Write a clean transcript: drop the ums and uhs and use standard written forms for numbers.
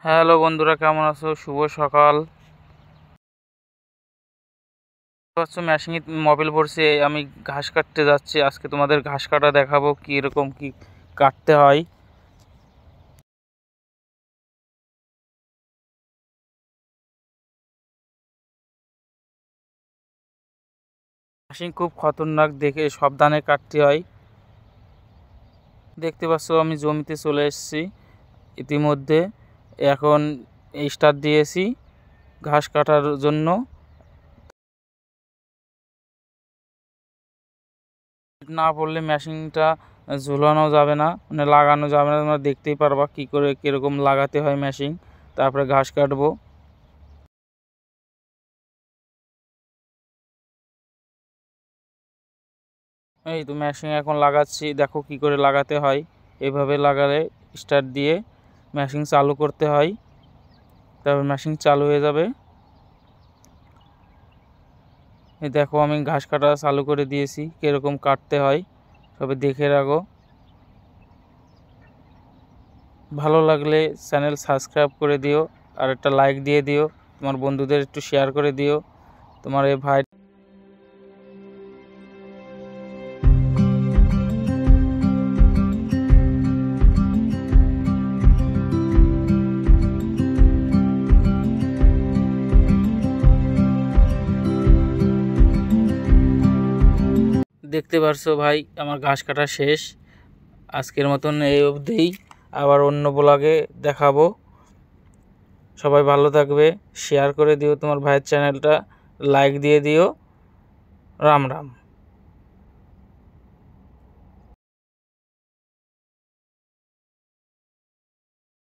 Hello বন্ধুরা, কেমন আছো? শুভ সকাল। মেশিনে মোবিল পড়ছে, আমি ঘাস কাটতে যাচ্ছি। আজকে তোমাদের ঘাস কাটা দেখাবো, কি এরকম কি কাটতে হয়। মেশিন খুব খতরনাক, দেখে সাবধানে কাটতে হয়। দেখতে পাচ্ছ আমি জমিতে চলে এসেছি ইতিমধ্যে। এখন স্টার্ট দিয়েছি ঘাস কাটার জন্য। না পড়লে মেশিনটা ঝুলানো যাবে না, মানে লাগানো যাবে না। তোমরা দেখতেই পারবা কি করে কিরকম লাগাতে হয় মেশিন। তারপরে ঘাস কাটবো। এই তো মেশিন এখন লাগাচ্ছি, দেখো কি করে লাগাতে হয়। এভাবে লাগালে স্টার্ট দিয়ে মেশিন চালু করতে হয়, তারপর মেশিন চালু হয়ে যাবে। এই দেখো আমি ঘাস কাটা চালু করে দিয়েছি, কীরকম কাটতে হয় সবে দেখে রাখো। ভালো লাগলে চ্যানেল সাবস্ক্রাইব করে দিও, আর একটা লাইক দিয়ে দিও। তোমার বন্ধুদের একটু শেয়ার করে দিও। তোমার এই ভাই দেখতে পারছো ভাই, আমার ঘাস কাটা শেষ। আজকের মতন এই অবধিই, আবার অন্য ব্লগে দেখাবো। সবাই ভালো থাকবে, শেয়ার করে দিও তোমার ভাইয়ের চ্যানেলটা, লাইক দিয়ে দিও। রাম রাম।